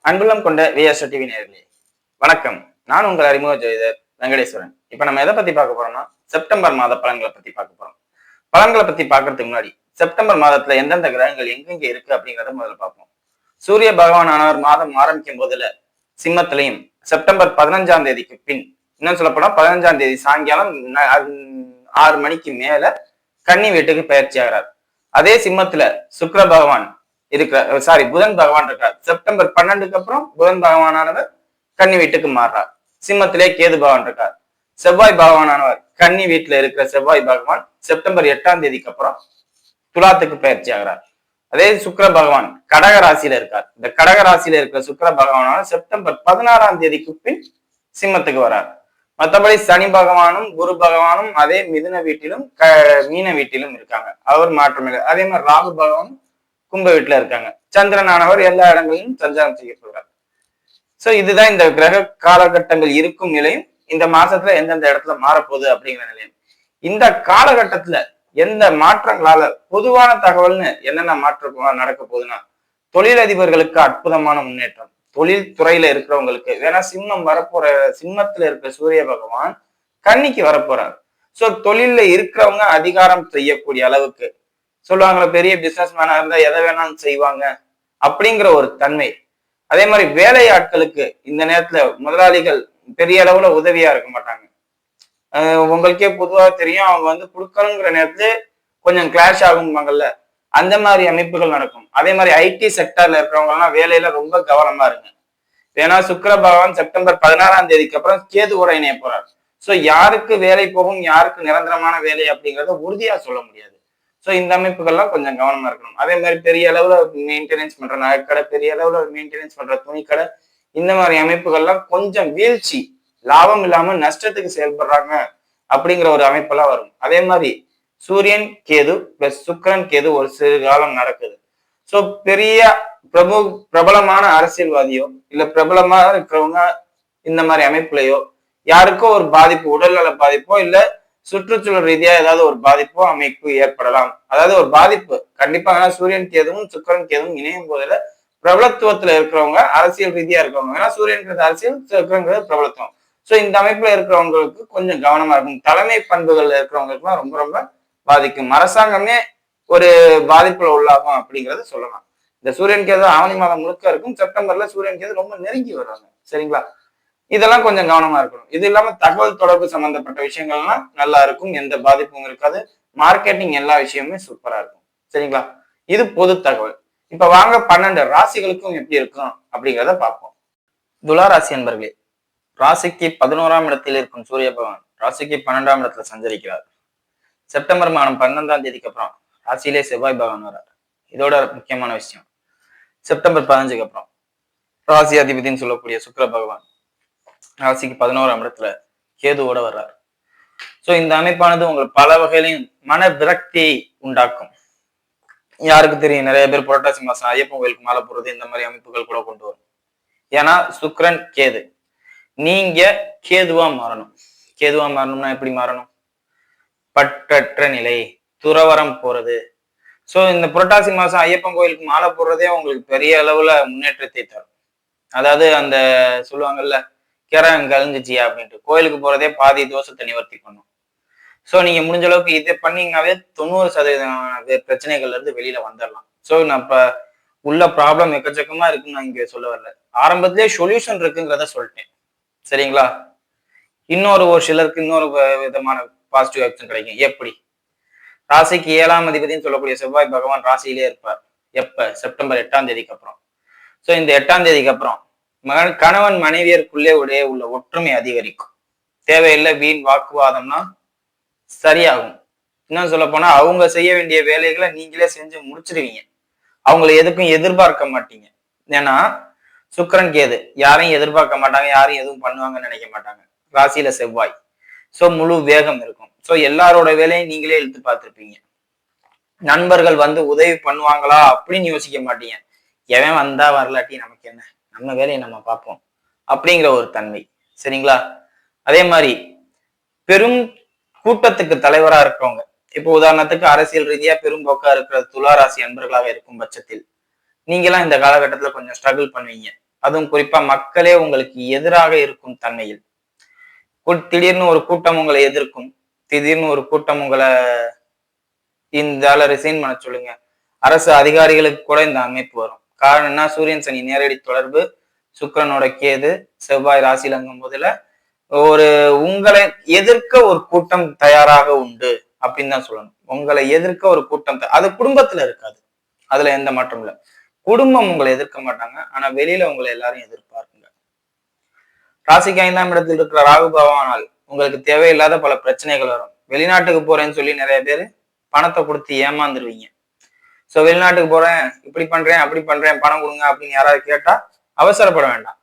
அன்புள்ளம் கொண்ட vs TV நேயர்களே வணக்கம். நான் உங்கள் அறிமுக ஜோதிடர் வெங்கடேஸ்வரன். இப்ப நம்ம எதை பத்தி பார்க்க போறோம்னா செப்டம்பர் மாத பலன்களை பத்தி பார்க்க போறோம். பலன்களை பத்தி பார்க்கறதுக்கு முன்னாடி செப்டம்பர் மாதத்துல எந்தெந்த கிரகங்கள் எங்கெங்க இருக்கு அப்படிங்கறத முதல்ல பார்ப்போம். சூரிய பகவான் ஆனவர் மாதம் ஆரம்பிக்கும் போதுல சிம்மத்திலையும் செப்டம்பர் 15ஆம் தேதிக்கு பின் இன்னும் சொல்ல போனா 15ஆம் தேதி சாயங்காலம் 6 மணிக்கு மேல கன்னி வீட்டுக்கு பயிற்சி ஆகிறார். அதே சிம்மத்துல சுக்கிர பகவான் புதன் பகவான் இருக்கார். செப்டம்பர் 12க்கு அப்புறம் புதன் பகவானவர் கன்னி வீட்டுக்கு மாறுறார். சிம்மத்திலே கேது பகவான் இருக்கார். செவ்வாய் பகவானவர் கன்னி வீட்டுல இருக்கிற செவ்வாய் பகவான் செப்டம்பர் 8ஆம் தேதிக்கு அப்புறம் துலாத்துக்கு பயிற்சி ஆகிறார். அதே சுக்கிர பகவான் கடக ராசியில இருக்கார். இந்த கடக ராசியில இருக்கிற சுக்கிர பகவானவர் செப்டம்பர் 16ஆம் தேதிக்கு பின் சிம்மத்துக்கு வரார். மற்றபடி சனி பகவானும் குரு பகவானும் அதே மிதுன வீட்டிலும் மீன வீட்டிலும் இருக்காங்க. அவர் மாற்றமில்லை. அதே மாதிரி ராகு பகவானும் கும்ப வீட்டுல இருக்காங்க. சந்திரனானவர் எல்லா இடங்களிலும் சஞ்சாரம் செய்யப்படுறார். சோ இதுதான் இந்த கிரக காலகட்டங்கள் இருக்கும் நிலையும் இந்த மாசத்துல எந்தெந்த இடத்துல மாறப்போகுது அப்படிங்கிற நிலையம். இந்த காலகட்டத்துல எந்த மாற்றங்களால பொதுவான தகவல்னு என்னென்ன மாற்றம் நடக்க போகுதுன்னா, தொழிலதிபர்களுக்கு அற்புதமான முன்னேற்றம். தொழில் துறையில இருக்கிறவங்களுக்கு வேணா சிம்மத்துல இருக்கிற சூரிய பகவான் கன்னிக்கு வரப்போறார். சோ தொழில்ல இருக்கிறவங்க அதிகாரம் செய்யக்கூடிய அளவுக்கு சொல்லுவாங்களா, பெரிய பிசினஸ் மேனா இருந்தா எதை வேணாலும் செய்வாங்க அப்படிங்கிற ஒரு தன்மை. அதே மாதிரி வேலையாட்களுக்கு இந்த நேரத்துல முதலாளிகள் பெரிய அளவுல உதவியா இருக்க மாட்டாங்க. உங்களுக்கே பொதுவா தெரியும், அவங்க கொடுக்கணுங்கிற நேரத்துல கொஞ்சம் கிளாஷ் ஆகும்பாங்கல்ல, அந்த மாதிரி அமைப்புகள் நடக்கும். அதே மாதிரி ஐடி செக்டர்ல இருக்கிறவங்க எல்லாம் வேலையில ரொம்ப கவனமா இருங்க. ஏன்னா சுக்கிர பகவான் செப்டம்பர் 16ஆம் தேதிக்கு அப்புறம் கேதுவோட இணைய போறார். சோ யாருக்கு வேலை போகும், யாருக்கு நிரந்தரமான வேலை அப்படிங்கறத உறுதியா சொல்ல முடியாது. சோ இந்த அமைப்புகள்லாம் கொஞ்சம் கவனமா இருக்கணும். அதே மாதிரி பெரிய அளவுல மெயின்டெனன்ஸ் பண்ற நகைக்கடை, பெரிய அளவுல மெயின்டெனன்ஸ் பண்ற துணிக்கடை, இந்த மாதிரி அமைப்புகள்லாம் கொஞ்சம் வீழ்ச்சி, லாபம் இல்லாம நஷ்டத்துக்கு செயல்படுறாங்க அப்படிங்கிற ஒரு அமைப்பெல்லாம் வரும். அதே மாதிரி சூரியன் கேது பிளஸ் சுக்கிரன் கேது ஒரு சிறு காலம் நடக்குது. சோ பெரிய பிரபலமான அரசியல்வாதியோ இல்ல பிரபலமா இருக்கிறவங்க இந்த மாதிரி அமைப்புலையோ யாருக்கோ ஒரு பாதிப்பு, உடல்நல பாதிப்போ இல்ல சுற்றுச்சூழல் ரீதியா ஏதாவது ஒரு பாதிப்போ அமைப்பு ஏற்படலாம். அதாவது ஒரு பாதிப்பு கண்டிப்பா. ஏன்னா சூரியன் கேதுவும் சுக்கிரன் கேதுவும் இணையும் போதுல பிரபலத்துவத்துல இருக்கிறவங்க, அரசியல் ரீதியா இருக்கிறவங்க, ஏன்னா சூரியன்கிறது அரசியல், சுக்கிரன்கிறது பிரபலத்துவம். சோ இந்த அமைப்புல இருக்கிறவங்களுக்கு கொஞ்சம் கவனமா இருக்கும். தலைமை பண்புகள் இருக்கிறவங்களுக்கு எல்லாம் ரொம்ப ரொம்ப பாதிக்கும். அரசாங்கமே ஒரு பாதிப்புல உள்ளாகும் அப்படிங்கறத சொல்லலாம். இந்த சூரியன் கேது ஆவணி மாதம் முழுக்க இருக்கும். செப்டம்பர்ல சூரியன் கேது ரொம்ப நெருங்கி வருவாங்க. சரிங்களா? இதெல்லாம் கொஞ்சம் கவனமா இருக்கணும். இது இல்லாம தகவல் தொடர்பு சம்பந்தப்பட்ட விஷயங்கள்லாம் நல்லா இருக்கும். எந்த பாதிப்பும் இருக்காது. மார்க்கெட்டிங் எல்லா விஷயமுமே சூப்பரா இருக்கும். சரிங்களா? இது பொது தகவல். இப்ப வாங்க 12 ராசிகளுக்கும் எப்படி இருக்கும் அப்படிங்கிறத பார்ப்போம். துலா ராசி அன்பர்களே, ராசிக்கு 11ஆம் இடத்தில் இருக்கும் சூரிய பகவான் ராசிக்கு 12ஆம் இடத்துல சஞ்சரிக்கிறார். செப்டம்பர் மாதம் 12ஆம் தேதிக்கு அப்புறம் ராசியிலே செவ்வாய் பகவான் வர்றார். இதோட முக்கியமான விஷயம், செப்டம்பர் 15க்கு அப்புறம் ராசி அதிபதினு சொல்லக்கூடிய சுக்கிர பகவான் ராசிக்கு 11ஆம் இடத்துல கேதுவோட வர்றார். சோ இந்த அமைப்பானது உங்களுக்கு பல வகையிலையும் மன விரக்தியை உண்டாக்கும். யாருக்கு தெரியும், நிறைய பேர் புரட்டாசி மாசம் ஐயப்பன் கோயிலுக்கு மாலை போடுறது, இந்த மாதிரி அமைப்புகள் கூட கொண்டு வரும். ஏன்னா சுக்கிரன் கேது, நீங்க கேதுவா மாறணும். கேதுவா மாறணும்னா எப்படி மாறணும்? பற்றற்ற நிலை, துறவரம் போறது. சோ இந்த புரட்டாசி மாசம் ஐயப்பன் கோயிலுக்கு மாலை போடுறதே உங்களுக்கு பெரிய அளவுல முன்னேற்றத்தை தரும். அதாவது அந்த சொல்லுவாங்கல்ல, கிரகம் கழிஞ்சிச்சியா அப்படின்ட்டு, கோயிலுக்கு போறதே பாதி தோஷத்தை நிவர்த்தி பண்ணும். சோ நீங்க முடிஞ்ச அளவுக்கு இதை பண்ணீங்கன்னாவே 90% பிரச்சனைகள்ல இருந்து வெளியில வந்துடலாம். சோ நான் இப்ப உள்ள ப்ராப்ளம் எக்கச்சக்கமா இருக்குன்னு நான் இங்க சொல்ல வரல, ஆரம்பத்திலேயே சொல்யூஷன் இருக்குங்கிறத சொல்லிட்டேன். சரிங்களா? ஒரு சிலருக்கு இன்னொரு விதமான பாசிட்டிவ் ஆக்ஷன் கிடைக்கும். எப்படி? ராசிக்கு 7ஆம் அதிபதினு சொல்லக்கூடிய செவ்வாய் பகவான் ராசியிலே இருப்பார். எப்ப? செப்டம்பர் 8ஆம் தேதிக்கு அப்புறம். சோ இந்த 8ஆம் தேதிக்கு அப்புறம் கணவன் மனைவியருக்குள்ளே உள்ள ஒற்றுமை அதிகரிக்கும். தேவையில்லை வீண் வாக்குவாதம்னா சரியாகும். இன்னும் சொல்ல போனா அவங்க செய்ய வேண்டிய வேலைகளை நீங்களே செஞ்சு முடிச்சிருவீங்க. அவங்களை எதுக்கும் எதிர்பார்க்க மாட்டீங்க. ஏன்னா சுக்கிரன் கேது யாரையும் எதிர்பார்க்க மாட்டாங்க, யாரையும் எதுவும் பண்ணுவாங்கன்னு நினைக்க மாட்டாங்க. ராசியில செவ்வாய். சோ முழு வேகம் இருக்கும். சோ எல்லாரோட வேலையும் நீங்களே இழுத்து பார்த்திருப்பீங்க. நண்பர்கள் உதவி பண்ணுவாங்களா அப்படின்னு யோசிக்க மாட்டீங்க. எவன் வந்தா வரலாட்டி நமக்கு என்ன, நம்ம வேலையை நம்ம பார்ப்போம் அப்படிங்கிற ஒரு தன்மை. சரிங்களா? அதே மாதிரி பெரும் கூட்டத்துக்கு தலைவரா இருக்கிறவங்க, இப்போ உதாரணத்துக்கு அரசியல் ரீதியா பெரும் போக்கா இருக்கிற துளாராசி அன்பர்களாக இருக்கும் பட்சத்தில் நீங்க எல்லாம் இந்த காலகட்டத்துல கொஞ்சம் ஸ்ட்ரகிள் பண்ணுவீங்க. அதுவும் குறிப்பா மக்களே உங்களுக்கு எதிராக இருக்கும் தன்மையில். திடீர்னு ஒரு கூட்டம் உங்களை எதிர்க்கும். திடீர்னு ஒரு கூட்டம் உங்களை இந்த ஆள ரிசைன் பண்ண சொல்லுங்க. அரசு அதிகாரிகளுக்கு கூட இந்த அமைப்பு வரும். காரணம் என்ன? சூரியன் சனி நேரடி தொடர்பு, சுக்கிரனோட கேது, செவ்வாய் ராசியில அங்கும் போதுல ஒரு உங்களை எதிர்க்க ஒரு கூட்டம் தயாராக உண்டு அப்படின்னு தான் சொல்லணும். உங்களை எதிர்க்க ஒரு கூட்டம் அது குடும்பத்துல இருக்காது. அதுல எந்த மாற்றம் இல்லை. குடும்பம் உங்களை எதிர்க்க மாட்டாங்க. ஆனா வெளியில உங்களை எல்லாரும் எதிர்பார்க்குங்க. ராசிக்கு 5ஆம் இடத்தில் இருக்கிற ராகு பகவானால் உங்களுக்கு தேவையில்லாத பல பிரச்சனைகள் வரும். வெளிநாட்டுக்கு போறேன்னு சொல்லி நிறைய பேர் பணத்தை கொடுத்து ஏமாந்துருவீங்க. சோ வெளிநாட்டுக்கு போறேன், இப்படி பண்றேன், அப்படி பண்றேன், பணம் கொடுங்க அப்படின்னு யாராவது கேட்டா அவசரப்பட வேண்டாம்.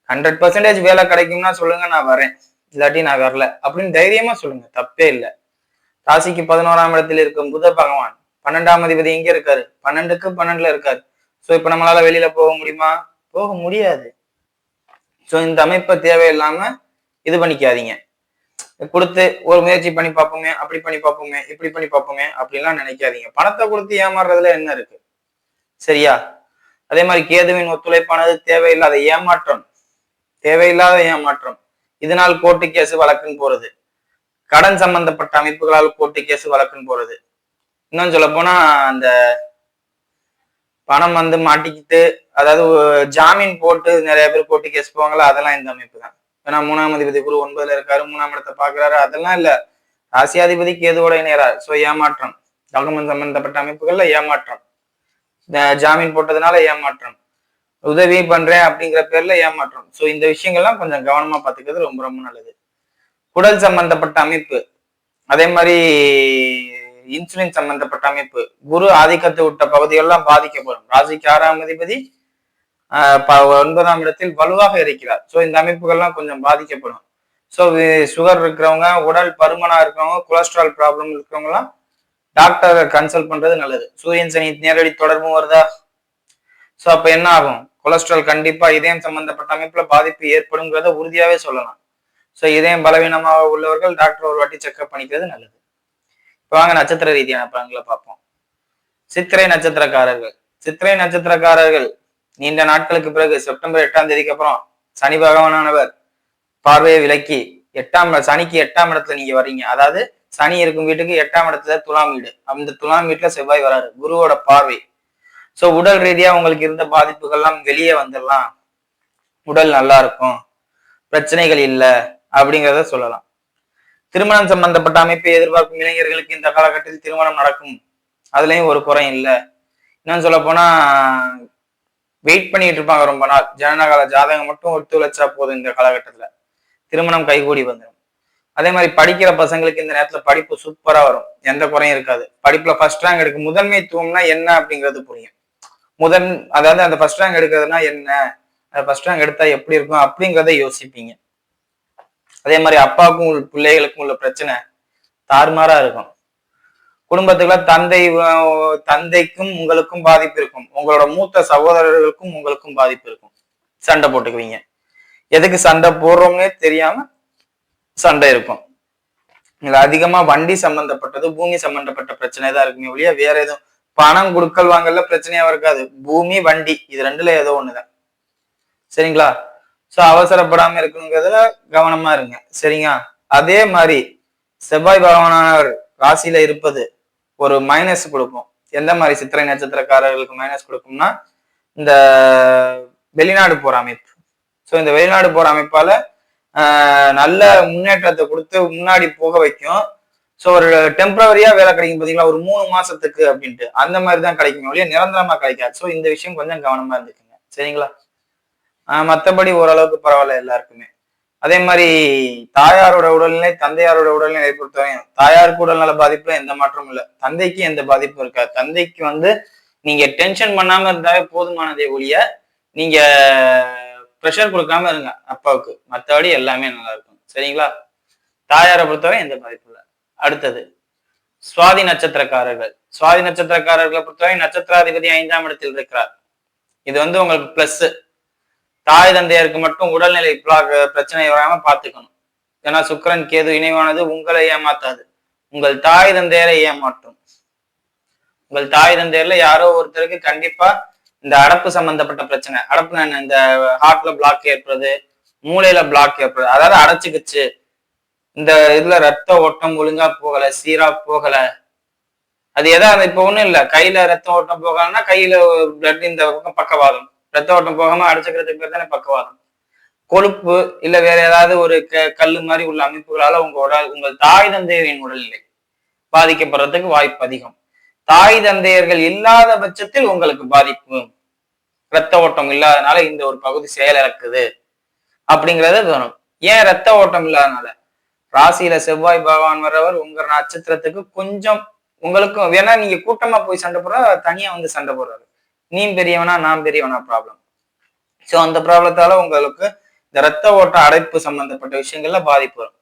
100% வேலை கிடைக்கும்னா சொல்லுங்க, நான் வரேன், இல்லாட்டி நான் வரல அப்படின்னு தைரியமா சொல்லுங்க, தப்பே இல்லை. ராசிக்கு 11ஆம் இடத்தில் இருக்கும் புத பகவான் 12ஆம் அதிபதி எங்க இருக்காரு? 12க்கு 12ல இருக்காரு. சோ இப்ப நம்மளால வெளியில போக முடியுமா? போக முடியாது. சோ இந்த அமைப்பை தேவையில்லாம இது பண்ணிக்காதீங்க. கொடுத்து ஒரு முயற்சி பண்ணி பார்ப்போமே, அப்படி பண்ணி பார்ப்போமே, இப்படி பண்ணி பார்ப்போமே அப்படின்லாம் நினைக்காதீங்க. பணத்தை கொடுத்து ஏமாறுறதுல என்ன இருக்கு? சரியா? அதே மாதிரி கேதுவின் ஒத்துழைப்பானது தேவையில்லாத ஏமாற்றம். தேவையில்லாத ஏமாற்றம். இதனால் கோர்ட்டு கேஸ் வழக்குன்னு போறது, கடன் சம்பந்தப்பட்ட அமைப்புகளால் கோர்ட்டு கேஸ் வழக்குன்னு போறது. இன்னும் சொல்ல போனா அந்த பணம் மாட்டிக்கிட்டு, அதாவது ஜாமீன் போட்டு நிறைய பேர் கோர்ட்டு கேஸ் போவாங்களா, அதெல்லாம் இந்த அமைப்பு தான். ஏன்னா 3ஆம் அதிபதி குரு 9ல இருக்காரு, 3ஆம் இடத்தை பாக்குறாரு, அதெல்லாம் இல்ல. ராசியாதிபதி கேதுவோட இணையறார். சோ ஏமாற்றம். டாக்குமெண்ட் சம்பந்தப்பட்ட அமைப்புகள்ல ஏமாற்றம், ஜாமீன் போட்டதுனால ஏமாற்றம், உதவி பண்றேன் அப்படிங்கிற பேர்ல ஏமாற்றம். சோ இந்த விஷயங்கள்லாம் கொஞ்சம் கவனமா பாத்துக்கிறது ரொம்ப ரொம்ப நல்லது. குடல் சம்பந்தப்பட்ட அமைப்பு, அதே மாதிரி இன்சுலின் சம்பந்தப்பட்ட அமைப்பு, குரு ஆதிக்கத்தை விட்ட பகுதிகள்லாம் பாதிக்கப்படும். ராசிக்கு 6ஆம் அதிபதி 9ஆம் இடத்தில் வலுவாக இருக்கிறார். சோ இந்த அமைப்புகள்லாம் கொஞ்சம் பாதிக்கப்படும். சோ சுகர் இருக்கிறவங்க, உடல் பருமனா இருக்கிறவங்க, கொலஸ்ட்ரால் ப்ராப்ளம் இருக்கிறவங்க எல்லாம் டாக்டரை கன்சல்ட் பண்றது நல்லது. சூரியன் சனி நேரடி தொடர்பும் வருதா? சோ அப்ப என்ன ஆகும்? கொலஸ்ட்ரால் கண்டிப்பா இதயம் சம்பந்தப்பட்ட அமைப்புல பாதிப்பு ஏற்படுங்கிறத உறுதியாவே சொல்லலாம். சோ இதயம் பலவீனமாக உள்ளவர்கள் டாக்டர் ஒரு வாட்டி செக்அப் பண்ணிக்கிறது நல்லது. இப்ப வாங்க நட்சத்திர ரீதியான பலன்களை பார்ப்போம். சித்திரை நட்சத்திரக்காரர்கள். சித்திரை நட்சத்திரக்காரர்கள் நீண்ட நாட்களுக்கு பிறகு செப்டம்பர் 8ஆம் தேதிக்கு அப்புறம் சனி பகவானவர் பார்வையை விலக்கி சனிக்கு 8ஆம் இடத்துல நீங்க வர்றீங்க. அதாவது சனி இருக்கும் வீட்டுக்கு 8ஆம் இடத்துல துலாம் வீடு. அந்த துலாம் வீட்டுல செவ்வாய் வராரு, குருவோட பார்வை. சோ உடல் ரீதியா உங்களுக்கு இருந்த பாதிப்புகள்லாம் வெளியே வந்துடலாம், உடல் நல்லா இருக்கும், பிரச்சனைகள் இல்லை அப்படிங்கிறத சொல்லலாம். திருமணம் சம்பந்தப்பட்ட அமைப்பை எதிர்பார்க்கும் இளைஞர்களுக்கு இந்த காலகட்டத்தில் திருமணம் நடக்கும். அதுலயும் ஒரு குறையும் இல்லை. என்னன்னு சொல்ல போனா வெயிட் பண்ணிட்டு இருப்பாங்க ரொம்ப நாள். ஜனனகால ஜாதகம் மட்டும் ஒத்துழைச்சா போதும், இந்த காலகட்டத்துல திருமணம் கைகூடி வந்துடும். அதே மாதிரி படிக்கிற பசங்களுக்கு இந்த நேரத்துல படிப்பு சூப்பரா வரும், எந்த குறையும் இருக்காது. படிப்புல ஃபர்ஸ்ட் ரேங்க் எடுக்கும். முதன்மைத்துவம்னா என்ன அப்படிங்கிறது புரியும். அதாவது அந்த ஃபர்ஸ்ட் ரேங்க் எடுக்கிறதுனா என்ன, ஃபர்ஸ்ட் ரேங்க் எடுத்தா எப்படி இருக்கும் அப்படிங்கிறத யோசிப்பீங்க. அதே மாதிரி அப்பாவுக்கும் பிள்ளைகளுக்கும் உள்ள பிரச்சனை தாறுமாறா இருக்கும். குடும்பத்துக்குள்ள தந்தைக்கும் உங்களுக்கும் பாதிப்பு இருக்கும். உங்களோட மூத்த சகோதரர்களுக்கும் உங்களுக்கும் பாதிப்பு இருக்கும். சண்டை போட்டுக்குவீங்க. எதுக்கு சண்டை போடுறோம்னே தெரியாம சண்டை இருக்கும். இதுல அதிகமா வண்டி சம்பந்தப்பட்டது, பூமி சம்பந்தப்பட்ட பிரச்சனை தான் இருக்குமே ஒழிய வேற எதுவும் பணம் கொடுக்கல் வாங்கல பிரச்சனையா இருக்காது. பூமி வண்டி இது ரெண்டுல ஏதோ ஒண்ணுதான். சரிங்களா? சோ அவசரப்படாம இருக்கணுங்கிறதுல கவனமா இருங்க. சரிங்க? அதே மாதிரி செவ்வாய் பகவானவர் ராசியில இருப்பது ஒரு மைனஸ் கொடுக்கும். எந்த மாதிரி சித்திரை நட்சத்திரக்காரர்களுக்கு மைனஸ் கொடுக்கும்னா, இந்த வெளிநாடு போற அமைப்பு. சோ இந்த வெளிநாடு போற அமைப்பால நல்ல முன்னேற்றத்தை கொடுத்து முன்னாடி போக வைக்கும். சோ ஒரு டெம்பரவரியா வேலை கிடைக்கும் பாத்தீங்களா, ஒரு 3 மாசத்துக்கு அப்படின்ட்டு, அந்த மாதிரிதான் கிடைக்கும் ஒழிய நிரந்தரமா கிடைக்காது. சோ இந்த விஷயம் கொஞ்சம் கவனமா இருந்துக்குங்க. சரிங்களா? மற்றபடி ஓரளவுக்கு பரவாயில்ல எல்லாருக்குமே. அதே மாதிரி தாயாரோட உடல்நிலை, தந்தையாரோட உடல்நிலை பொறுத்தவரையும் தாயாருக்கு உடல்நல பாதிப்புல எந்த மாற்றமும் இல்லை, தந்தைக்கு எந்த பாதிப்பும் இருக்காது. தந்தைக்கு நீங்க டென்ஷன் பண்ணாம இருந்தாவே போதுமானதே ஒழிய நீங்க ப்ரெஷர் கொடுக்காம இருங்க அப்பாவுக்கு, மற்றபடி எல்லாமே நல்லா இருக்கும். சரிங்களா? தாயாரை பொறுத்தவரை எந்த பாதிப்பும் இல்லை. அடுத்தது சுவாதி நட்சத்திரக்காரர்கள். சுவாதி நட்சத்திரக்காரர்களை பொறுத்தவரை நட்சத்திராதிபதி 5ஆம் இடத்தில் இருக்கிறார். இது உங்களுக்கு பிளஸ். தாய் தந்தையருக்கு மட்டும் உடல்நிலை பிரச்சனை வராம பாத்துக்கணும். ஏன்னா சுக்கிரன் கேது இணைவானது உங்களை ஏமாத்தாது, உங்கள் தாய் தந்தையரை ஏமாற்றும். உங்கள் தாய் தந்தையர்ல யாரோ ஒருத்தருக்கு கண்டிப்பா இந்த அடப்பு சம்பந்தப்பட்ட பிரச்சனை, அடப்புனா என்ன, இந்த ஹார்ட்ல பிளாக் ஏற்படுறது, மூளையில பிளாக் ஏற்படுறது, அதாவது அடைச்சுக்குச்சு, இந்த இதுல ரத்த ஓட்டம் ஒழுங்கா போகல, சீரா போகல, அது எதாவது இப்ப ஒண்ணும் இல்ல, கையில ரத்த ஓட்டம் போகலன்னா கையில பிளட் இந்த பக்கம் பக்கவாதம், ரத்த ஓட்டம் போகாம அடைச்சுக்கிறதுக்கு பேர் தானே பக்கவாதம். கொழுப்பு இல்ல வேற ஏதாவது ஒரு கல்லு மாதிரி உள்ள அமைப்புகளால உங்கள் தாய் தந்தையரின் உடல்நிலை பாதிக்கப்படுறதுக்கு வாய்ப்பு அதிகம். தாய் தந்தையர்கள் இல்லாத பட்சத்தில் உங்களுக்கு பாதிப்பு, ரத்த ஓட்டம் இல்லாதனால இந்த ஒரு பகுதி செயலிழக்குது அப்படிங்கறத தோணும். ஏன் ரத்த ஓட்டம் இல்லாதனால, ராசியில செவ்வாய் பகவான் வர்றவர் உங்க நட்சத்திரத்துக்கு கொஞ்சம் உங்களுக்கும் வேணா, நீங்க கூட்டமா போய் சண்டை போடுற, தனியா வந்து சண்டை போடுறாரு, நீ பெரியவனா நான் பெரியவனா ப்ராப்ளம். சோ அந்த ப்ராப்ளத்தால உங்களுக்கு இந்த ரத்த ஓட்ட அடைப்பு சம்பந்தப்பட்ட விஷயங்கள்ல பாதிப்பு வரும்.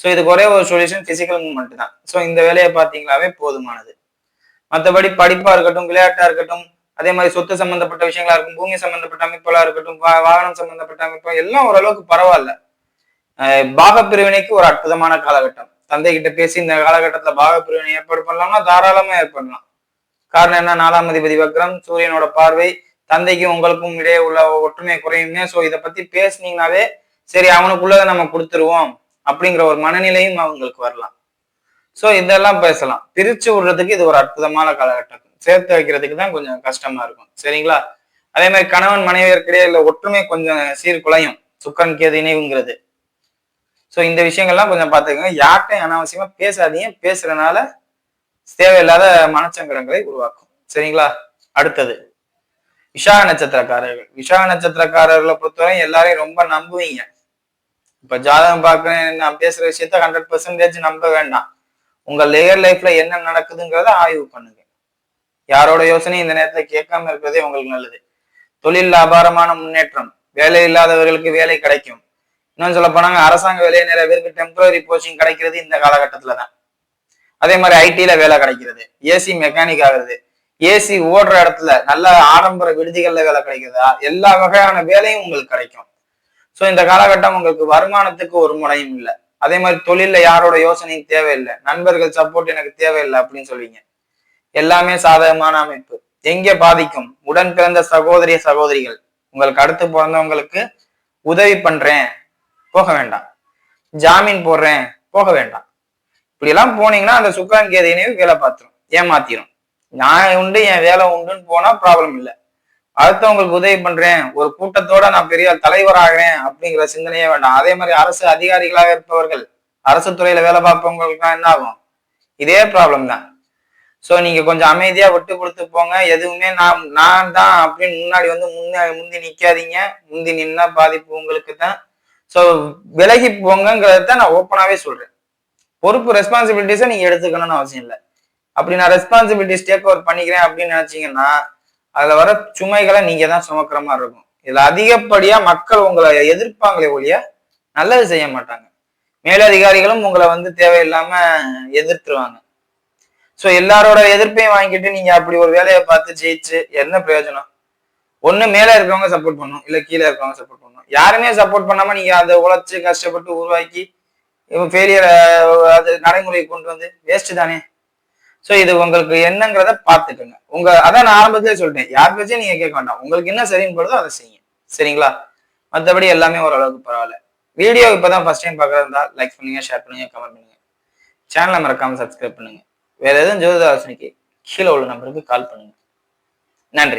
சோ இதுக்கு ஒரே ஒரு சொல்யூஷன் பிசிக்கல் மூவ்மெண்ட் தான். சோ இந்த வேலையை பார்த்தீங்களாவே போதுமானது. மற்றபடி படிப்பா இருக்கட்டும், விளையாட்டா இருக்கட்டும், அதே மாதிரி சொத்து சம்பந்தப்பட்ட விஷயங்களா இருக்கும், பூமி சம்பந்தப்பட்ட அமைப்புகளா இருக்கட்டும், வாகனம் சம்பந்தப்பட்ட அமைப்பு எல்லாம் ஓரளவுக்கு பரவாயில்ல. பாக பிரிவினைக்கு ஒரு அற்புதமான காலகட்டம். தந்தை கிட்ட பேசி இந்த காலகட்டத்துல பாக பிரிவினை ஏற்பாடு பண்ணலாம்னா தாராளமா ஏற்படலாம். காரணம் என்ன, 4ஆம் அதிபதி வக்ரம், சூரியனோட பார்வை, தந்தைக்கும் உங்களுக்கும் இடையே உள்ள ஒற்றுமை குறையுமே. சோ இதை பத்தி பேசுனீங்கனாவே சரி, அவனுக்குள்ளதை நம்ம கொடுத்துருவோம் அப்படிங்கிற ஒரு மனநிலையும் அவங்களுக்கு வரலாம். சோ இதெல்லாம் பேசலாம். பிரிச்சு விடுறதுக்கு இது ஒரு அற்புதமான காலகட்டம். சேர்த்து வைக்கிறதுக்கு தான் கொஞ்சம் கஷ்டமா இருக்கும். சரிங்களா? அதே மாதிரி கணவன் மனைவியர்க்கிடையே இல்ல ஒற்றுமை கொஞ்சம் சீர்குலையும், சுக்கரன் கேது இணைவுங்கிறது. சோ இந்த விஷயங்கள்லாம் கொஞ்சம் பார்த்துக்கோங்க. யார்கிட்டையும் அனாவசியமா பேசாதீங்க, பேசுறதுனால தேவையில்லாத மனச்சங்கடங்களை உருவாக்கும். சரிங்களா? அடுத்தது விஷாக நட்சத்திரக்காரர்கள். விஷாக நட்சத்திரக்காரர்களை பொறுத்தவரை எல்லாரையும் ரொம்ப நம்புவீங்க. இப்ப ஜாதகம் பார்க்கிறேன், நான் பேசுற விஷயத்த 100% நம்ப வேண்டாம். உங்க லேயர் லைஃப்ல என்ன நடக்குதுங்கிறத ஆய்வு பண்ணுங்க. யாரோட யோசனையும் இந்த நேரத்துல கேட்காம இருக்கிறதே உங்களுக்கு நல்லது. தொழில் அபாரமான முன்னேற்றம், வேலை இல்லாதவர்களுக்கு வேலை கிடைக்கும். இன்னும் சொல்ல போனாங்க, அரசாங்க வேலையை நிறைய பேருக்கு டெம்பரரி போஸ்டிங் கிடைக்கிறது இந்த காலகட்டத்துலதான். அதே மாதிரி ஐடில வேலை கிடைக்கிறது, ஏசி மெக்கானிக் ஆகுறது, ஏசி ஓடுற இடத்துல நல்ல ஆடம்பர விடுதிகள்ல வேலை கிடைக்கிறதா, எல்லா வகையான வேலையும் உங்களுக்கு கிடைக்கும். சோ இந்த காலகட்டம் உங்களுக்கு வருமானத்துக்கு ஒரு முறையும் இல்லை. அதே மாதிரி தொழில யாரோட யோசனையும் தேவையில்லை, நண்பர்கள் சப்போர்ட் எனக்கு தேவையில்லை அப்படின்னு சொல்வீங்க. எல்லாமே சாதகமான அமைப்பு. எங்கே பாதிக்கும், உடன் பிறந்த சகோதரிகள், உங்களுக்கு அடுத்து பிறந்தவங்களுக்கு உதவி பண்றேன் போக வேண்டாம், ஜாமீன் போடுறேன் போக வேண்டாம். இப்படி எல்லாம் போனீங்கன்னா அந்த சுக்கரன் கேதையினையும் வேலை பார்த்துரும், ஏமாத்திரும். நான் உண்டு என் வேலை உண்டுன்னு போனா ப்ராப்ளம் இல்லை. அடுத்தவங்களுக்கு உதவி பண்றேன், ஒரு கூட்டத்தோட நான் பெரிய தலைவராகிறேன் அப்படிங்கிற சிந்தனையே வேண்டாம். அதே மாதிரி அரசு அதிகாரிகளாக இருப்பவர்கள், அரசு துறையில வேலை பார்ப்பவங்களுக்கு என்ன ஆகும், இதே ப்ராப்ளம் தான். சோ நீங்க கொஞ்சம் அமைதியா விட்டு கொடுத்து போங்க. எதுவுமே நான் தான் அப்படின்னு முன்னாடி வந்து முந்தி நிக்காதீங்க. முந்தி நின்னா பாதிப்பு உங்களுக்கு தான். சோ விலகி போங்கிறத நான் ஓப்பனாவே சொல்றேன். பொறுப்பு ரெஸ்பான்சிபிலிட்டிஸை நீங்க எடுத்துக்கணும்னு அவசியம் இல்லை. அப்படி நான் ரெஸ்பான்சிபிலிட்டிஸ் டேக் ஓவர் பண்ணிக்கிறேன் அப்படின்னு நினைச்சீங்கன்னா அதுல வர சுமைகளை நீங்க தான் சுமக்கிற மாதிரி இருக்கும். இதுல அதிகப்படியா மக்கள் உங்களை எதிர்ப்பாங்களே ஒழிய நல்லது செய்ய மாட்டாங்க. மேலதிகாரிகளும் உங்களை வந்து தேவையில்லாம எதிர்த்துருவாங்க. சோ எல்லாரோட எதிர்ப்பையும் வாங்கிட்டு நீங்க அப்படி ஒரு வேலையை பார்த்து ஜெயிச்சு என்ன பிரயோஜனம்? ஒண்ணு மேல இருக்கவங்க சப்போர்ட் பண்ணும், இல்ல கீழே இருக்கவங்க சப்போர்ட் பண்ணணும். யாருமே சப்போர்ட் பண்ணாம நீங்க அதை உழைச்சு கஷ்டப்பட்டு உருவாக்கி ஃபெயிலியர் அது நடைமுறையை கொண்டு வந்து வேஸ்ட் தானே. சோ இது உங்களுக்கு என்னங்கிறத பாத்துக்கோங்க. அதான் நான் ஆரம்பத்திலே சொல்லிட்டேன், யார் பேச்சையும் நீங்க கேட்க வேண்டாம். உங்களுக்கு என்ன சரின்னு படுதோ அதை செய்யுங்க. சரிங்களா? மற்றபடி எல்லாமே ஓரளவுக்கு பரவாயில்ல. வீடியோ இப்பதான் ஃபர்ஸ்ட் டைம் பார்க்கறதா இருந்தா லைக் பண்ணுங்க, ஷேர் பண்ணுங்க, கமெண்ட் பண்ணுங்க. சேனலை மறக்காம சப்ஸ்கிரைப் பண்ணுங்க. வேற எதுவும் ஜோதிட ஆலோசனைக்கு கீழே உள்ள நம்பருக்கு கால் பண்ணுங்க.